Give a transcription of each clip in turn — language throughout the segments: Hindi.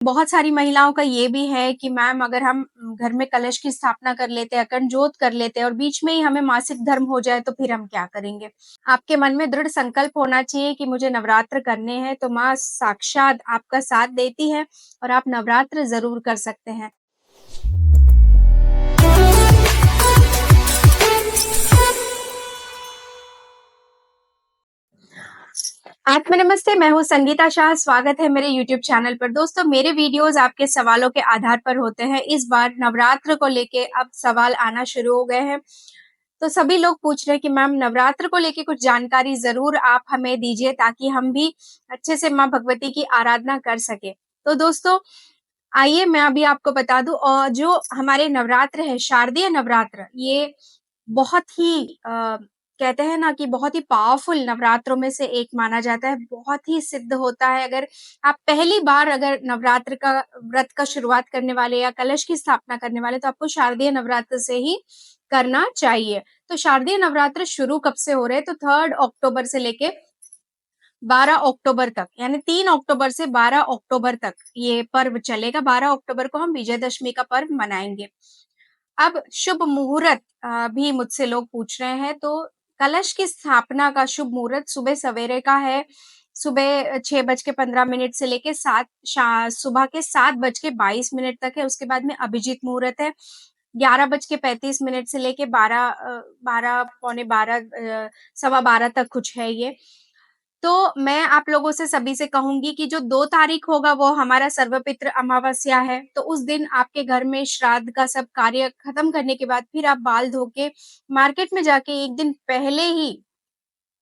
बहुत सारी महिलाओं का ये भी है कि मैम अगर हम घर में कलश की स्थापना कर लेते हैं, अखंड जोत कर लेते हैं और बीच में ही हमें मासिक धर्म हो जाए तो फिर हम क्या करेंगे? आपके मन में दृढ़ संकल्प होना चाहिए कि मुझे नवरात्र करने हैं, तो माँ साक्षात आपका साथ देती है और आप नवरात्र ज़रूर कर सकते हैं। आत्म नमस्ते, मैं हूँ संगीता शाह, स्वागत है मेरे यूट्यूब चैनल पर। दोस्तों, मेरे वीडियोज़ आपके सवालों के आधार पर होते हैं। इस बार नवरात्र को लेके अब सवाल आना शुरू हो गए हैं। तो सभी लोग पूछ रहे हैं कि मैम नवरात्र को लेके कुछ जानकारी ज़रूर आप हमें दीजिए ताकि हम भी अच्छे से माँ भगवती की आराधना कर सकें। तो दोस्तों, आइए मैं अभी आपको बता दूँ जो हमारे नवरात्र है, शारदीय नवरात्र, ये बहुत ही कहते हैं ना कि बहुत ही पावरफुल नवरात्रों में से एक माना जाता है, बहुत ही सिद्ध होता है। अगर आप पहली बार अगर नवरात्र का व्रत का शुरुआत करने वाले या कलश की स्थापना करने वाले, तो आपको शारदीय नवरात्र से ही करना चाहिए। तो शारदीय नवरात्र शुरू कब से हो रहे हैं? तो 3 अक्टूबर से लेके 12 अक्टूबर तक, यानी 3 अक्टूबर से 12 अक्टूबर तक ये पर्व चलेगा। 12 अक्टूबर को हम विजयदशमी का पर्व मनाएँगे। अब शुभ मुहूर्त भी मुझसे लोग पूछ रहे हैं, तो कलश की स्थापना का शुभ मुहूर्त सुबह सवेरे का है। सुबह 6 बज के 15 मिनट से लेके 7 सुबह के 7 बज के 22 मिनट तक है। उसके बाद में अभिजीत मुहूर्त है। 11 बज के 35 मिनट से लेके 12 पौने 12 सवा 12 तक कुछ है ये। तो मैं आप लोगों से सभी से कहूँगी कि जो 2 तारीख होगा वो हमारा सर्वपितृ अमावस्या है, तो उस दिन आपके घर में श्राद्ध का सब कार्य खत्म करने के बाद फिर आप बाल धो के मार्केट में जाके 1 दिन पहले ही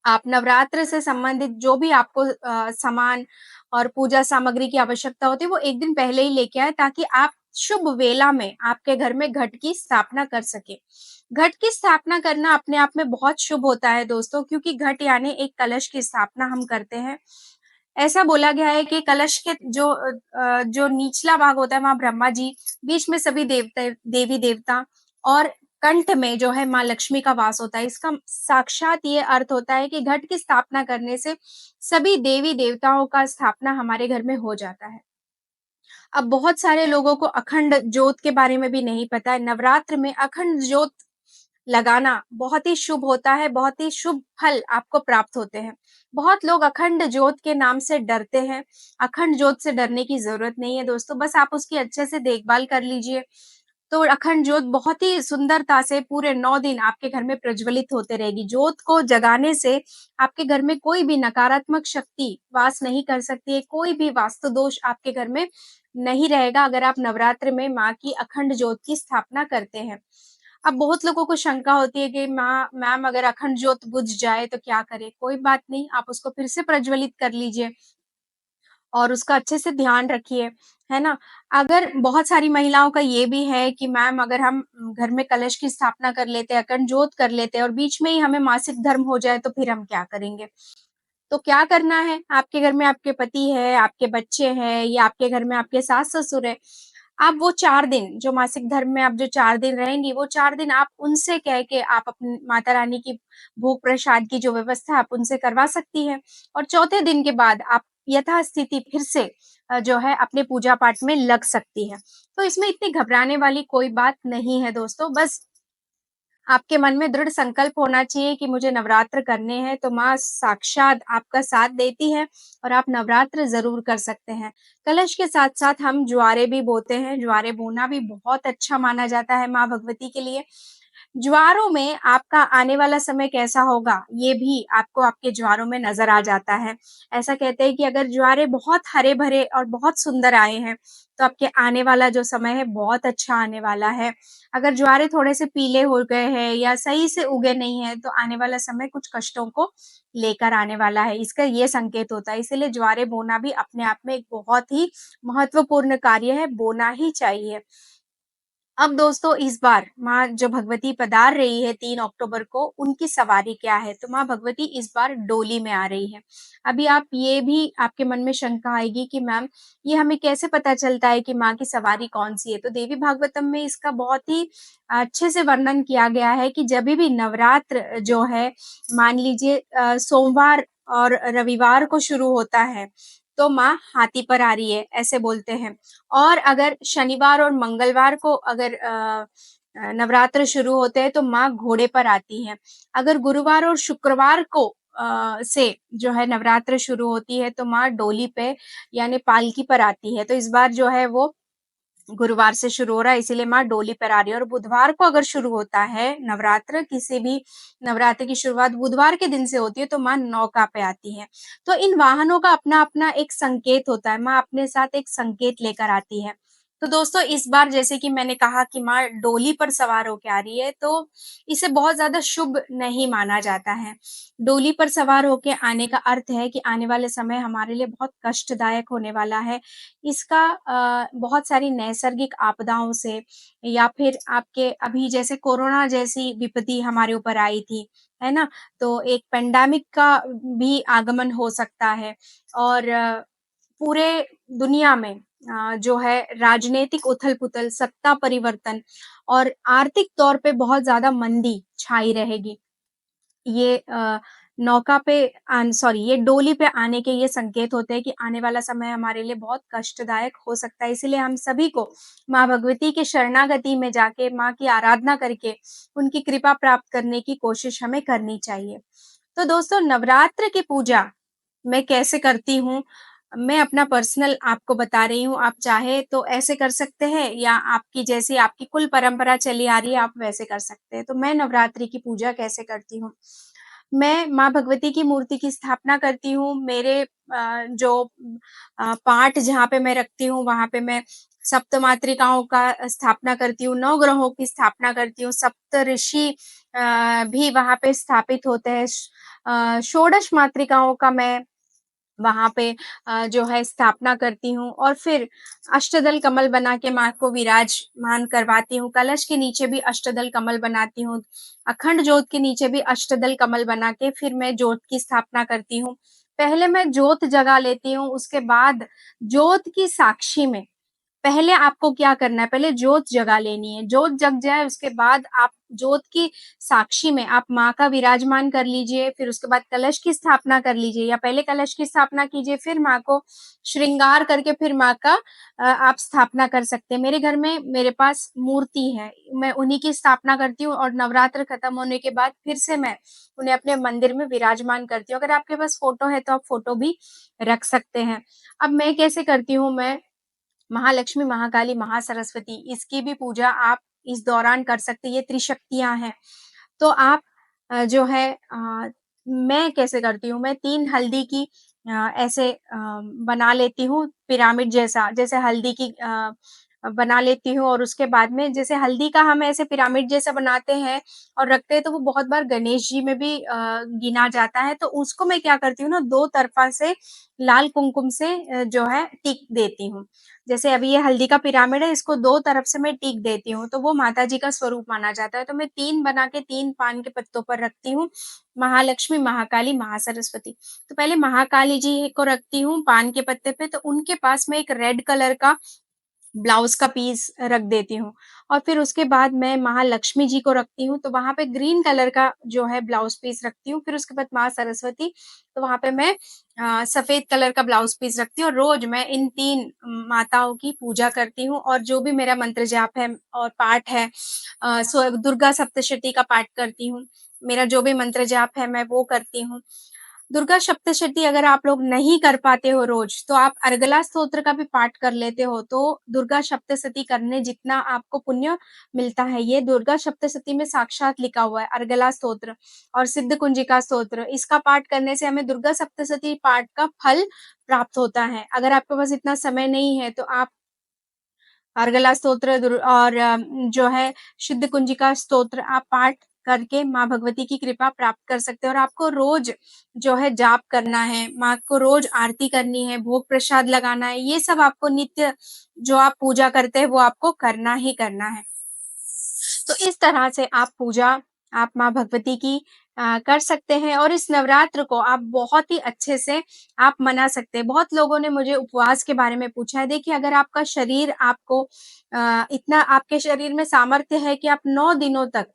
आप नवरात्र से संबंधित जो भी आपको सामान और पूजा सामग्री की आवश्यकता होती है, वो 1 दिन पहले ही लेके आएँ ताकि आप शुभ वेला में आपके घर में घट की स्थापना कर सकें। घट की स्थापना करना अपने आप में बहुत शुभ होता है दोस्तों, क्योंकि घट यानी एक कलश की स्थापना हम करते हैं। ऐसा बोला गया है कि कलश के जो निचला भाग होता है, वहाँ ब्रह्मा जी, बीच में सभी देवी-देवता और कंठ में जो है माँ लक्ष्मी का वास होता है। इसका साक्षात ये अर्थ होता है कि घट की स्थापना करने से सभी देवी-देवताओं का स्थापना हमारे घर में हो जाता है। अब बहुत सारे लोगों को अखंड जोत के बारे में भी नहीं पता है। नवरात्र में अखंड जोत लगाना बहुत ही शुभ होता है, बहुत ही शुभ फल आपको प्राप्त होते हैं। बहुत लोग अखंड जोत के नाम से डरते हैं। अखंड जोत से डरने की ज़रूरत नहीं है दोस्तों, बस आप उसकी अच्छे से देखभाल कर लीजिए। तो अखंड जोत बहुत ही सुंदरता से पूरे 9 दिन आपके घर में प्रज्वलित होते रहेगी। जोत को जगाने से आपके घर में कोई भी नकारात्मक शक्ति वास नहीं कर सकती है, कोई भी वास्तु दोष आपके घर में नहीं रहेगा अगर आप नवरात्र में माँ की अखंड जोत की स्थापना करते हैं। अब बहुत लोगों को शंका होती है कि मैम अगर अखंड जोत बुझ जाए तो क्या करें? कोई बात नहीं, आप उसको फिर से प्रज्वलित कर लीजिए। और उसका अच्छे से ध्यान रखिए, है ना? अगर बहुत सारी महिलाओं का ये भी है कि मैम अगर हम घर में कलश की स्थापना कर लेते हैं, अखंड जोत कर लेते हैं और बीच में ही हमें मासिक धर्म हो जाए तो फिर हम क्या करेंगे? तो क्या करना है? आपके घर में आपके पति है, आपके बच्चे हैं या आपके घर में आपके सास-ससुर हैं, आप वो 4 दिन जो मासिक धर्म में आप जो 4 दिन रहेंगी, वो 4 दिन आप उनसे कह के आप अपनी माता रानी की भोग प्रसाद की जो व्यवस्था है आप उनसे करवा सकती हैं। और चौथे दिन के बाद आप यथास्थिति फिर से जो है अपने पूजा पाठ में लग सकती हैं। तो इसमें इतनी घबराने वाली कोई बात नहीं है दोस्तों, बस आपके मन में दृढ़ संकल्प होना चाहिए कि मुझे नवरात्र करने हैं, तो माँ साक्षात आपका साथ देती है और आप नवरात्र ज़रूर कर सकते हैं। कलश के साथ-साथ हम ज्वारे भी बोते हैं, ज्वारे बोना भी बहुत अच्छा माना जाता है माँ भगवती के लिए। ज्वारों में आपका आने वाला समय कैसा होगा, ये भी आपको आपके ज्वारों में नज़र आ जाता है। ऐसा कहते हैं कि अगर ज्वारे बहुत हरे-भरे और बहुत सुंदर आए हैं, तो आपके आने वाला जो समय है, बहुत अच्छा आने वाला है। अगर ज्वारे थोड़े-से पीले हो गए हैं या सही से उगे नहीं हैं, तो आने वाला समय कुछ कष्टों को लेकर आने वाला है। इसका ये संकेत होता है, इसीलिए ज्वारे बोना भी अपने आप में एक बहुत ही महत्वपूर्ण कार्य है, बोना ही चाहिए। अब दोस्तों इस बार माँ जो भगवती पधार रही है 3 अक्टूबर को, उनकी सवारी क्या है? तो माँ भगवती इस बार डोली में आ रही है। अभी आप ये भी आपके मन में शंका आएगी कि मैम ये हमें कैसे पता चलता है कि माँ की सवारी कौन-सी है? तो देवी भागवतम में इसका बहुत ही अच्छे से वर्णन किया गया है कि जभी भी नवरात्र जो है मान लीजिए सोमवार और रविवार को शुरू होता है, तो माँ हाथी पर आ रही है, ऐसे बोलते हैं। और अगर शनिवार और मंगलवार को अगर नवरात्र शुरू होते हैं तो माँ घोड़े पर आती हैं। अगर गुरुवार और शुक्रवार को से जो है नवरात्र शुरू होती है तो माँ डोली पे यानी पालकी पर आती है। तो इस बार जो है वो गुरुवार से शुरू हो रहा है इसीलिए माँ डोली पर आ रही है और बुधवार को अगर शुरू होता है नवरात्र, किसी भी नवरात्र की शुरुआत बुधवार के दिन से होती है तो माँ नौका पे आती है। तो इन वाहनों का अपना-अपना एक संकेत होता है, माँ अपने साथ एक संकेत लेकर आती है। तो दोस्तों इस बार जैसे कि मैंने कहा कि माँ डोली पर सवार होके आ रही है तो इसे बहुत ज़्यादा शुभ नहीं माना जाता है। डोली पर सवार होके आने का अर्थ है कि आने वाले समय हमारे लिए बहुत कष्टदायक होने वाला है। इसका बहुत सारी नैसर्गिक आपदाओं से या फिर आपके अभी जैसे कोरोना जैसी विपत्ति हमारे ऊपर आई थी, है ना? तो एक पैंडेमिक का भी आगमन हो सकता है और पूरे दुनिया में जो है राजनीतिक उथल-पुथल, सत्ता परिवर्तन और आर्थिक तौर पे बहुत ज़्यादा मंदी छाई रहेगी। ये नौका पे सॉरी ये डोली पे आने के ये संकेत होते हैं कि आने वाला समय हमारे लिए बहुत कष्टदायक हो सकता है। इसीलिए हम सभी को माँ भगवती की शरणागति में जाके माँ की आराधना करके उनकी कृपा प्राप्त करने की कोशिश हमें करनी चाहिए। तो दोस्तों नवरात्र की पूजा मैं कैसे करती हूँ, मैं अपना पर्सनल आपको बता रही हूँ, आप चाहे तो ऐसे कर सकते हैं या आपकी जैसी आपकी कुल परंपरा चली आ रही है, आप वैसे कर सकते हैं। तो मैं नवरात्रि की पूजा कैसे करती हूँ? मैं माँ भगवती की मूर्ति की स्थापना करती हूँ। मेरे जो पाठ जहाँ पे मैं रखती हूँ, वहाँ पे मैं सप्तमातृकाओं का स्थापना करती हूँ, 9 ग्रहों की स्थापना करती हूँ, सप्तऋषि भी वहाँ पे स्थापित होते हैं। षोडश मातृकाओं का मैं वहाँ पे जो है स्थापना करती हूँ और फिर अष्टदल कमल बना के माँ को विराजमान करवाती हूँ। कलश के नीचे भी अष्टदल कमल बनाती हूँ। अखंड जोत के नीचे भी अष्टदल कमल बना के फिर मैं जोत की स्थापना करती हूँ। पहले मैं जोत जगा लेती हूँ, उसके बाद जोत की साक्षी में पहले आपको क्या करना है, पहले जोत जगा लेनी है। जोत जग जाए उसके बाद आप जोत की साक्षी में आप माँ का विराजमान कर लीजिए, फिर उसके बाद कलश की स्थापना कर लीजिए या पहले कलश की स्थापना कीजिए, फिर माँ को श्रृंगार करके फिर माँ का आप स्थापना कर सकते हैं। मेरे घर में मेरे पास मूर्ति है, मैं उन्हीं की स्थापना करती हूँ और नवरात्र खत्म होने के बाद फिर से मैं उन्हें अपने मंदिर में विराजमान करती हूँ। अगर आपके पास फ़ोटो है तो आप फ़ोटो भी रख सकते हैं। अब मैं कैसे करती हूँ, मैं महालक्ष्मी, महाकाली, महासरस्वती इसकी भी पूजा आप इस दौरान कर सकते हैं, ये त्रिशक्तियाँ हैं। तो आप जो है मैं कैसे करती हूँ, मैं 3 हल्दी की ऐसे बना लेती हूँ पिरामिड जैसा, जैसे हल्दी की बना लेती हूँ और उसके बाद में जैसे हल्दी का हम ऐसे पिरामिड जैसा बनाते हैं और रखते हैं, तो वो बहुत बार गणेश जी में भी गिना जाता है, तो उसको मैं क्या करती हूँ ना, 2 तरफ़ा से लाल कुमकुम से जो है टिक देती हूँ। जैसे अभी ये हल्दी का पिरामिड है, इसको 2 तरफ से मैं टिक देती हूँ, तो वो माताजी का स्वरूप माना जाता है। तो मैं 3 बना के 3 पान के पत्तों पर रखती हूँ, महालक्ष्मी, महाकाली, महासरस्वती। तो पहले महाकाली जी को रखती हूँ पान के पत्ते पे, तो उनके पास मैं एक रेड कलर का ब्लाउज़ का पीस रख देती हूँ और फिर उसके बाद मैं महालक्ष्मी जी को रखती हूँ, तो वहाँ पे ग्रीन कलर का जो है ब्लाउज़ पीस रखती हूँ। फिर उसके बाद माँ सरस्वती, तो वहाँ पे मैं सफ़ेद कलर का ब्लाउज़ पीस रखती हूँ और रोज़ मैं इन 3 माताओं की पूजा करती हूँ और जो भी मेरा मंत्र जाप है और पाठ है सो दुर्गा सप्तशती का पाठ करती हूँ। मेरा जो भी मंत्र जाप है मैं वो करती हूँ। दुर्गा सप्तशती अगर आप लोग नहीं कर पाते हो रोज़, तो आप अर्गला स्तोत्र का भी पाठ कर लेते हो, तो दुर्गा सप्तशती करने जितना आपको पुण्य मिलता है। ये दुर्गा सप्तशती में साक्षात लिखा हुआ है, अर्गला स्तोत्र और सिद्ध कुंजिका स्तोत्र। इसका पाठ करने से हमें दुर्गा सप्तशती पाठ का फल प्राप्त होता है। अगर आपके पास इतना समय नहीं है, तो आप अर्गला स्तोत्र और जो है सिद्ध कुंजिका स्तोत्र आप पाठ करके माँ भगवती की कृपा प्राप्त कर सकते हैं और आपको रोज़ जो है जाप करना है, माँ को रोज़ आरती करनी है, भोग प्रसाद लगाना है, ये सब आपको नित्य जो आप पूजा करते हैं, वो आपको करना ही करना है। तो इस तरह से आप पूजा आप माँ भगवती की कर सकते हैं और इस नवरात्र को आप बहुत ही अच्छे से आप मना सकते हैं। बहुत लोगों ने मुझे उपवास के बारे में पूछा है। देखिए अगर आपका शरीर आपको इतना आपके शरीर में सामर्थ्य है कि आप 9 दिनों तक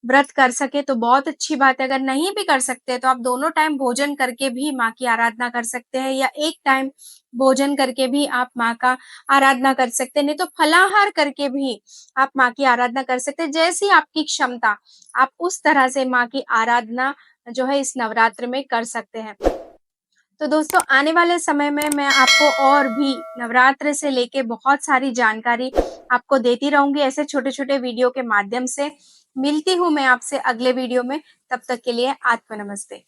व्रत कर सके तो बहुत अच्छी बात है, अगर नहीं भी कर सकते तो आप दोनों टाइम भोजन करके भी माँ की आराधना कर सकते हैं या एक टाइम भोजन करके भी आप माँ का आराधना कर सकते हैं, नहीं तो फलाहार करके भी आप माँ की आराधना कर सकते हैं। जैसी आपकी क्षमता, आप उस तरह से माँ की आराधना जो है इस नवरात्र में कर सकते हैं। तो दोस्तों आने वाले समय में मैं आपको और भी नवरात्र से लेके बहुत सारी जानकारी आपको देती रहूँगी ऐसे छोटे-छोटे वीडियो के माध्यम से। मिलती हूँ मैं आपसे अगले वीडियो में, तब तक के लिए आत्म नमस्ते।